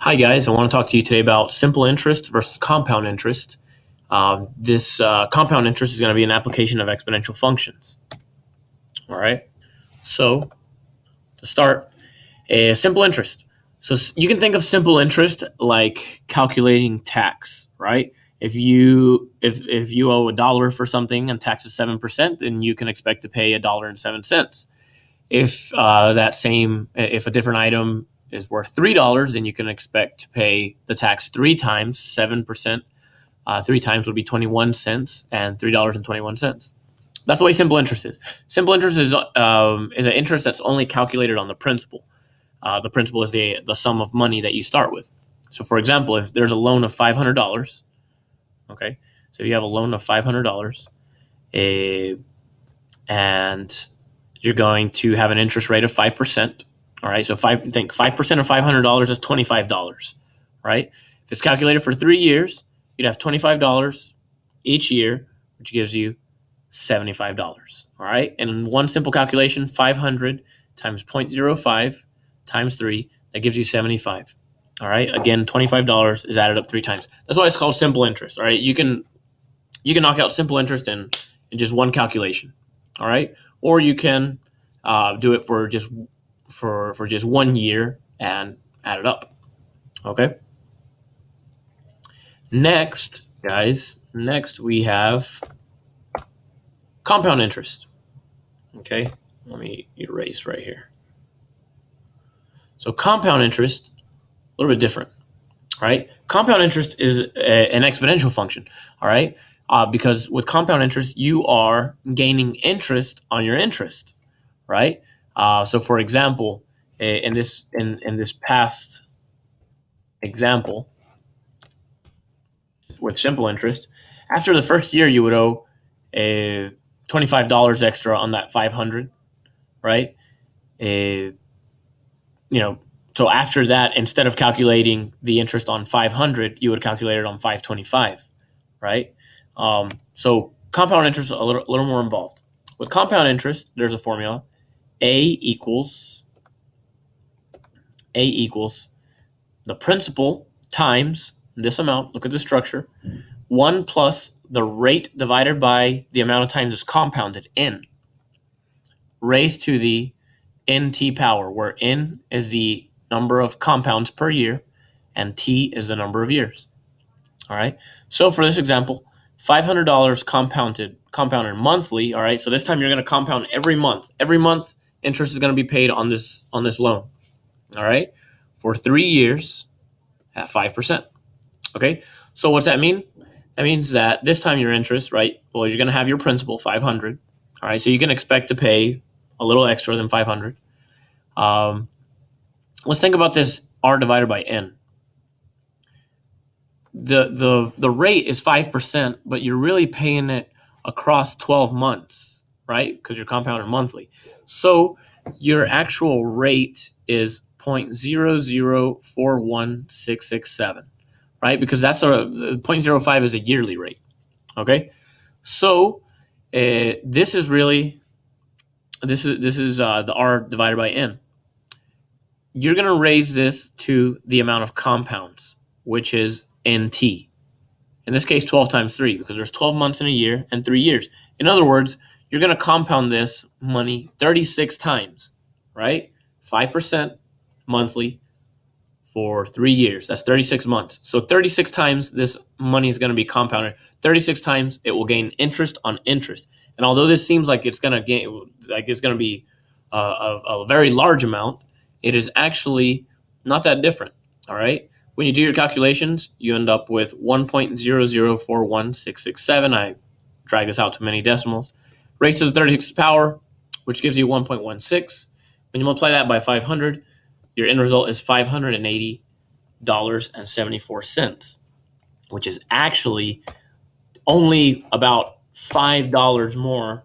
Hi, guys. I want to talk to you today about simple interest versus compound interest. This compound interest is going to be an application of exponential functions. All right. So, to start, a simple interest. So, you can think of simple interest like calculating tax, right? If you owe $1 for something and tax is 7%, then you can expect to pay $1.07. If a different item is worth $3, then you can expect to pay the tax three times. 7%, three times would be 21 cents, and $3.21. That's the way simple interest is. Simple interest is an interest that's only calculated on the principal. The principal is the sum of money that you start with. So, for example, if there's a loan of $500, okay, so you have a loan of $500, and you're going to have an interest rate of 5%. All right, so 5% of $500 is $25, right? If it's calculated for 3 years, you'd have $25 each year, which gives you $75. All right, and in one simple calculation, 500 times 0.05 times 3, that gives you 75. All right, again, $25 is added up 3 times. That's why it's called simple interest. All right, you can knock out simple interest in just one calculation. All right, or you can do it for just 1 year and add it up. Okay. Next, guys. Next we have compound interest. Okay. Let me erase right here. So compound interest, a little bit different, right? Compound interest is an exponential function. All right. Because with compound interest, you are gaining interest on your interest, right? So, for example, in this past example with simple interest, after the first year, you would owe $25 extra on that 500, right? So after that, instead of calculating the interest on 500, you would calculate it on 525, right? So compound interest is a little more involved. With compound interest, there's a formula. A equals the principal times this amount. Look at the structure. 1 plus the rate divided by the amount of times it's compounded, n, raised to the nt power, where n is the number of compounds per year and t is the number of years. All right. So for this example, $500 compounded monthly. All right. So this time you're going to compound every month. Every month, interest is going to be paid on this loan. All right. For 3 years at 5%. Okay. So what's that mean? That means that this time your interest, right? Well, you're going to have your principal, 500. All right. So you can expect to pay a little extra than 500. Let's think about this r divided by n. The rate is 5%, but you're really paying it across 12 months, right? Because you're compounded monthly. So your actual rate is 0.0041667, right? Because that's 0.05 is a yearly rate. Okay, so this is the r divided by n. You're going to raise this to the amount of compounds, which is nt. In this case, 12 times 3, because there's 12 months in a year and 3 years. In other words, you're going to compound this money 36 times, right? 5% monthly for 3 years. That's 36 months. So 36 times this money is going to be compounded. 36 times it will gain interest on interest. And although this seems like it's going to be a very large amount, it is actually not that different. All right. When you do your calculations, you end up with 1.0041667. I drag this out to many decimals. Raised to the 36th power, which gives you 1.16. When you multiply that by 500, your end result is $580.74, which is actually only about $5 more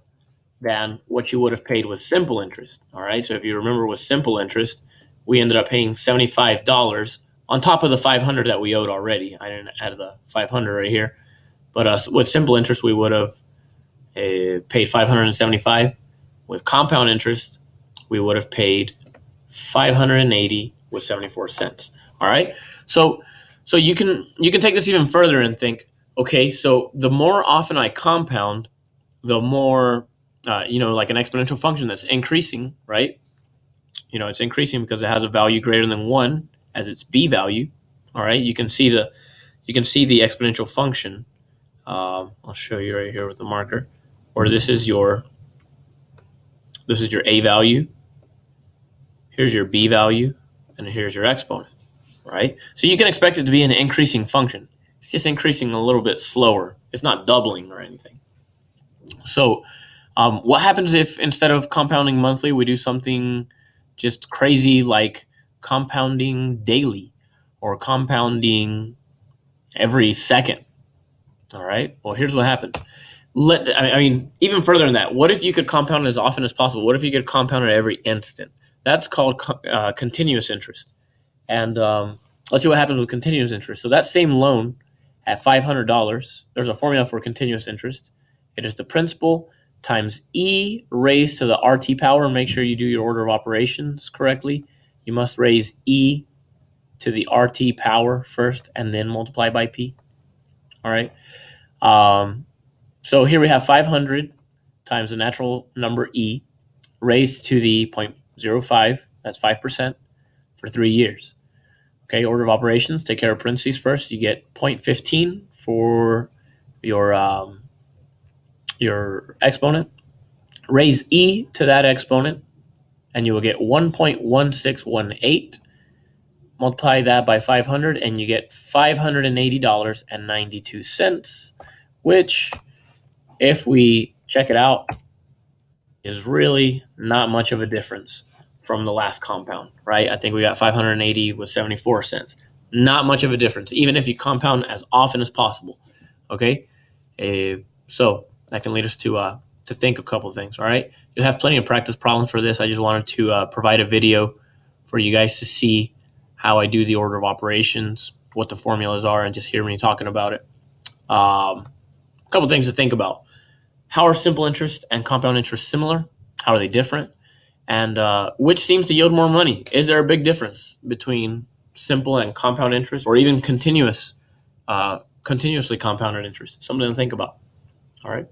than what you would have paid with simple interest. All right. So if you remember, with simple interest, we ended up paying $75 on top of the 500 that we owed already. I didn't add the 500 right here, but with simple interest, we would have paid 575. With compound interest, we would have paid 580 with 74 cents. All right. So you can take this even further and think, okay, so the more often I compound, the more like an exponential function that's increasing, right? It's increasing because it has a value greater than 1 as its b value. All right. You can see the exponential function. I'll show you right here with the marker. Or this is your a value. Here's your b value, and here's your exponent. Right? So you can expect it to be an increasing function. It's just increasing a little bit slower. It's not doubling or anything. So what happens if instead of compounding monthly, we do something just crazy like compounding daily or compounding every second? All right. Well, here's what happens. Even further than that, what if you could compound as often as possible? What if you could compound at every instant? That's called continuous interest. And let's see what happens with continuous interest. So that same loan at $500, there's a formula for continuous interest. It is the principal times E raised to the RT power. Make sure you do your order of operations correctly. You must raise E to the RT power first and then multiply by P. All right. So here we have 500 times the natural number E raised to the 0.05. That's 5% for 3 years. Okay, order of operations, take care of parentheses first. You get 0.15 for your exponent. Raise E to that exponent, and you will get 1.1618. Multiply that by 500, and you get $580.92, which, if we check it out, is really not much of a difference from the last compound, right? I think we got 580 with 74 cents. Not much of a difference, even if you compound as often as possible. Okay, so that can lead us to think a couple things. All right, you'll have plenty of practice problems for this. I just wanted to provide a video for you guys to see how I do the order of operations, what the formulas are, and just hear me talking about it. A couple things to think about. How are simple interest and compound interest similar? How are they different? And which seems to yield more money? Is there a big difference between simple and compound interest, or even continuously compounded interest? Something to think about. All right.